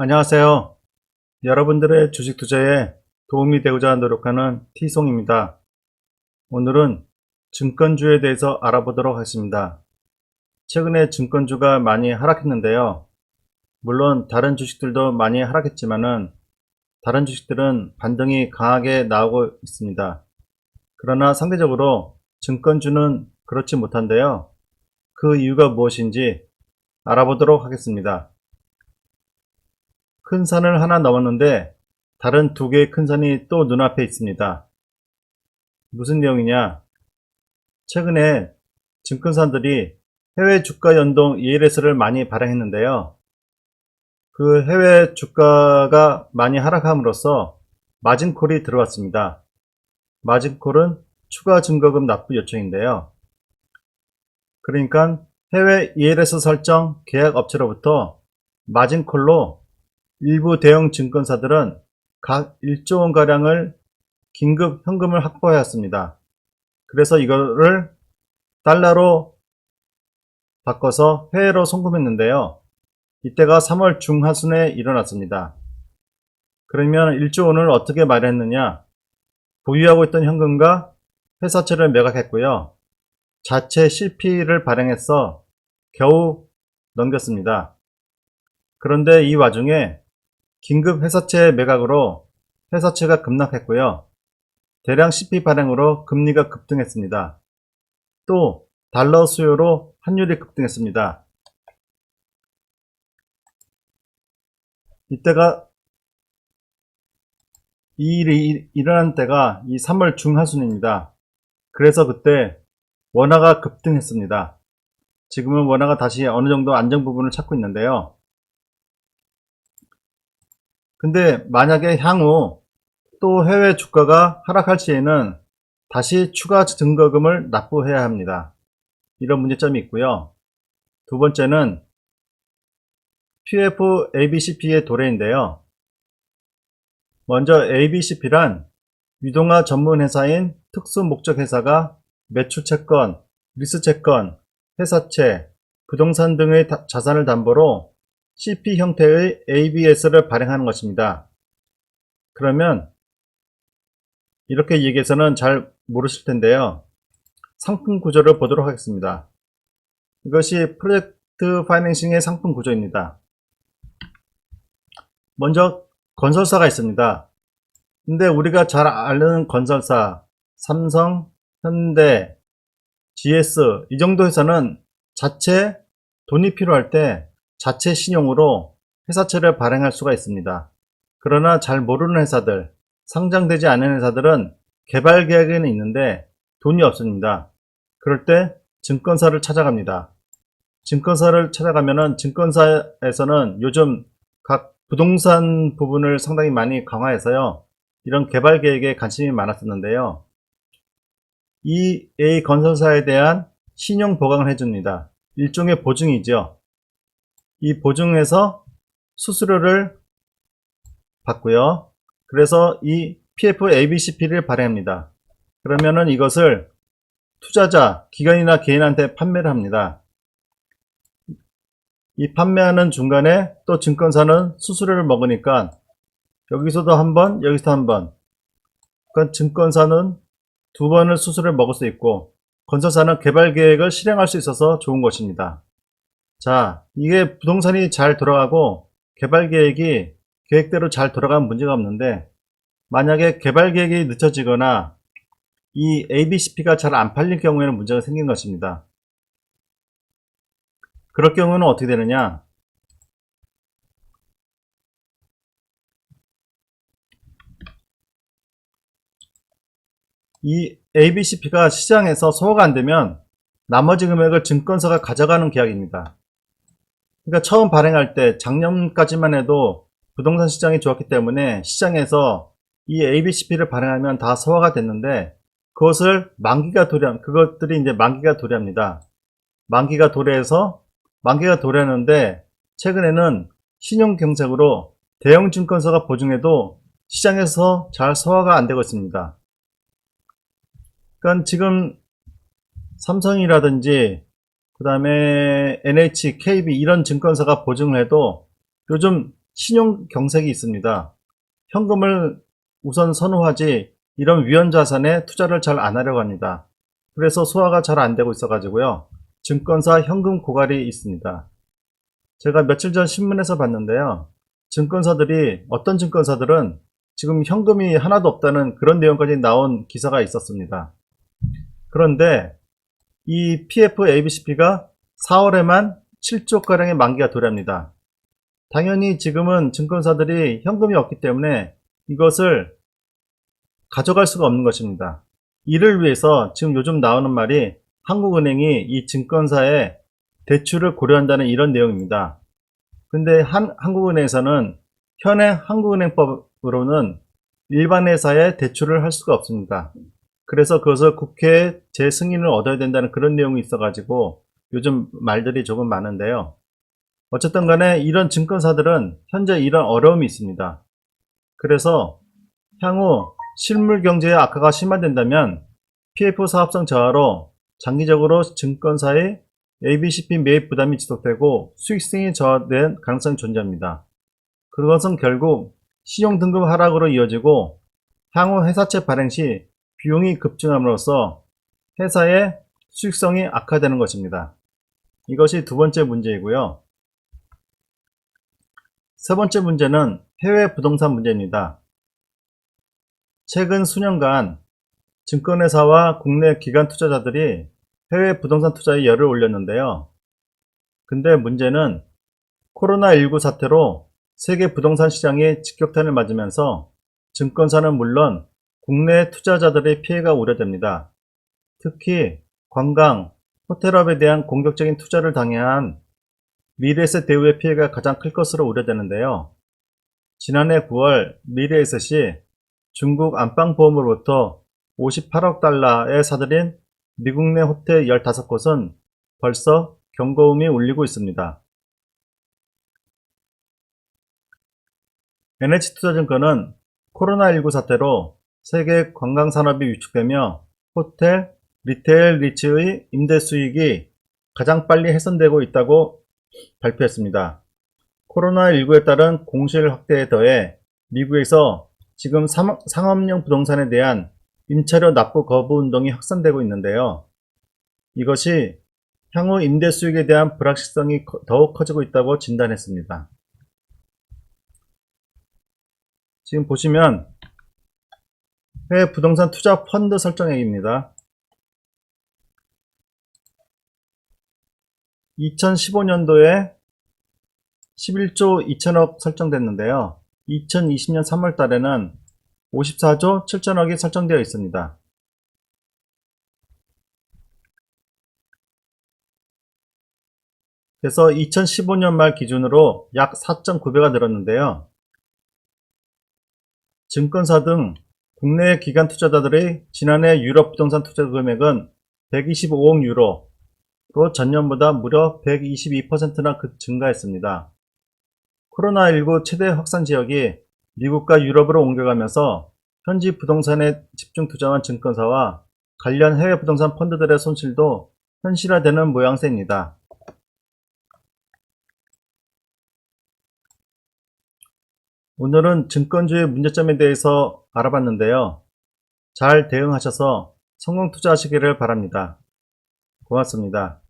안녕하세요. 여러분들의 주식 투자에 도움이 되고자 노력하는 T송입니다. 오늘은 증권주에 대해서 알아보도록 하겠습니다. 최근에 증권주가 많이 하락했는데요. 물론 다른 주식들도 많이 하락했지만은 다른 주식들은 반등이 강하게 나오고 있습니다. 그러나 상대적으로 증권주는 그렇지 못한데요. 그 이유가 무엇인지 알아보도록 하겠습니다. 큰 산을 하나 넘었는데 다른 두 개의 큰 산이 또 눈앞에 있습니다. 무슨 내용이냐? 최근에 증권사들이 해외 주가 연동 ELS를 많이 발행했는데요. 그 해외 주가가 많이 하락함으로써 마진콜이 들어왔습니다. 마진콜은 추가 증거금 납부 요청인데요. 그러니까 해외 ELS 설정 계약 업체로부터 마진콜로 일부 대형 증권사들은 각 1조 원가량을 긴급 현금을 확보하였습니다. 그래서 이거를 달러로 바꿔서 해외로 송금했는데요. 이때가 3월 중하순에 일어났습니다. 그러면 1조 원을 어떻게 마련했느냐? 보유하고 있던 현금과 회사채를 매각했고요. 자체 CP를 발행해서 겨우 넘겼습니다. 그런데 이 와중에 긴급 회사채 매각으로 회사채가 급락했고요. 대량 CP 발행으로 금리가 급등했습니다. 또 달러 수요로 환율이 급등했습니다. 이때가 이 일이 일어난 때가 이 3월 중하순입니다. 그래서 그때 원화가 급등했습니다. 지금은 원화가 다시 어느 정도 안정 부분을 찾고 있는데요. 근데 만약에 향후 또 해외 주가가 하락할 시에는 다시 추가 증거금을 납부해야 합니다. 이런 문제점이 있고요. 두 번째는 PF ABCP의 도래인데요. 먼저 ABCP란 유동화 전문 회사인 특수 목적 회사가 매출채권, 리스채권, 회사채, 부동산 등의 자산을 담보로 CP 형태의 ABS를 발행하는 것입니다. 그러면 이렇게 얘기해서는 잘 모르실 텐데요. 상품 구조를 보도록 하겠습니다. 이것이 프로젝트 파이낸싱의 상품 구조입니다. 먼저 건설사가 있습니다. 근데 우리가 잘 아는 건설사, 삼성, 현대, GS 이 정도 회사는 자체 돈이 필요할 때 자체 신용으로 회사채를 발행할 수가 있습니다. 그러나 잘 모르는 회사들, 상장되지 않은 회사들은 개발 계획에는 있는데 돈이 없습니다. 그럴 때 증권사를 찾아갑니다. 증권사를 찾아가면은 증권사에서는 요즘 각 부동산 부분을 상당히 많이 강화해서요. 이런 개발 계획에 관심이 많았었는데요. 이 A 건설사에 대한 신용 보강을 해줍니다. 일종의 보증이죠. 이 보증에서 수수료를 받고요. 그래서 이 PF ABCP를 발행합니다. 그러면은 이것을 투자자, 기관이나 개인한테 판매를 합니다. 이 판매하는 중간에 또 증권사는 수수료를 먹으니까 여기서도 한 번, 여기서 한 번. 그러니까 증권사는 두 번을 수수료를 먹을 수 있고 건설사는 개발 계획을 실행할 수 있어서 좋은 것입니다. 자, 이게 부동산이 잘 돌아가고 개발 계획이 계획대로 잘 돌아가면 문제가 없는데 만약에 개발 계획이 늦춰지거나 이 ABCP가 잘 안 팔릴 경우에는 문제가 생긴 것입니다. 그럴 경우는 어떻게 되느냐? 이 ABCP가 시장에서 소화가 안 되면 나머지 금액을 증권사가 가져가는 계약입니다. 그러니까 처음 발행할 때 작년까지만 해도 부동산 시장이 좋았기 때문에 시장에서 이 ABCP를 발행하면 다 소화가 됐는데 그것들이 이제 만기가 도래합니다. 만기가 도래하는데 최근에는 신용경색으로 대형 증권사가 보증해도 시장에서 잘 소화가 안 되고 있습니다. 그러니까 지금 삼성이라든지 그 다음에 NH, KB 이런 증권사가 보증을 해도 요즘 신용 경색이 있습니다. 현금을 우선 선호하지 이런 위험 자산에 투자를 잘 안 하려고 합니다. 그래서 소화가 잘 안 되고 있어 가지고요. 증권사 현금 고갈이 있습니다. 제가 며칠 전 신문에서 봤는데요. 어떤 증권사들은 지금 현금이 하나도 없다는 그런 내용까지 나온 기사가 있었습니다. 그런데 이 PF ABCP가 4월에만 7조가량의 만기가 도래합니다. 당연히 지금은 증권사들이 현금이 없기 때문에 이것을 가져갈 수가 없는 것입니다. 이를 위해서 지금 요즘 나오는 말이 한국은행이 이 증권사의 대출을 고려한다는 이런 내용입니다. 근데 한국은행에서는 현행 한국은행법으로는 일반 회사에 대출을 할 수가 없습니다. 그래서 그것을 국회의 재승인을 얻어야 된다는 그런 내용이 있어가지고 요즘 말들이 조금 많은데요. 어쨌든 간에 이런 증권사들은 현재 이런 어려움이 있습니다. 그래서 향후 실물 경제의 악화가 심화된다면 PF 사업성 저하로 장기적으로 증권사의 ABCP 매입 부담이 지속되고 수익성이 저하된 가능성이 존재합니다. 그것은 결국 신용등급 하락으로 이어지고 향후 회사채 발행 시 비용이 급증함으로써 회사의 수익성이 악화되는 것입니다. 이것이 두 번째 문제이고요. 세 번째 문제는 해외 부동산 문제입니다. 최근 수년간 증권회사와 국내 기관 투자자들이 해외 부동산 투자에 열을 올렸는데요. 근데 문제는 코로나19 사태로 세계 부동산 시장이 직격탄을 맞으면서 증권사는 물론 국내 투자자들의 피해가 우려됩니다. 특히 관광, 호텔업에 대한 공격적인 투자를 당한 미래에셋 대우의 피해가 가장 클 것으로 우려되는데요. 지난해 9월 미래에셋이 중국 안방보험으로부터 58억 달러에 사들인 미국 내 호텔 15곳은 벌써 경고음이 울리고 있습니다. NH투자증권은 코로나19 사태로 세계 관광산업이 위축되며 호텔, 리테일 리츠의 임대 수익이 가장 빨리 훼손되고 있다고 발표했습니다. 코로나19에 따른 공실 확대에 더해 미국에서 지금 상업용 부동산에 대한 임차료 납부 거부 운동이 확산되고 있는데요. 이것이 향후 임대 수익에 대한 불확실성이 더욱 커지고 있다고 진단했습니다. 지금 보시면 해외 부동산 투자 펀드 설정액입니다. 2015년도에 11조 2천억 설정됐는데요. 2020년 3월 달에는 54조 7천억이 설정되어 있습니다. 그래서 2015년 말 기준으로 약 4.9배가 늘었는데요. 증권사 등 국내 기관 투자자들의 지난해 유럽 부동산 투자 금액은 125억 유로로 전년보다 무려 122%나 증가했습니다. 코로나19 최대 확산 지역이 미국과 유럽으로 옮겨가면서 현지 부동산에 집중 투자한 증권사와 관련 해외 부동산 펀드들의 손실도 현실화되는 모양새입니다. 오늘은 증권주의 문제점에 대해서 알아봤는데요. 잘 대응하셔서 성공 투자하시기를 바랍니다. 고맙습니다.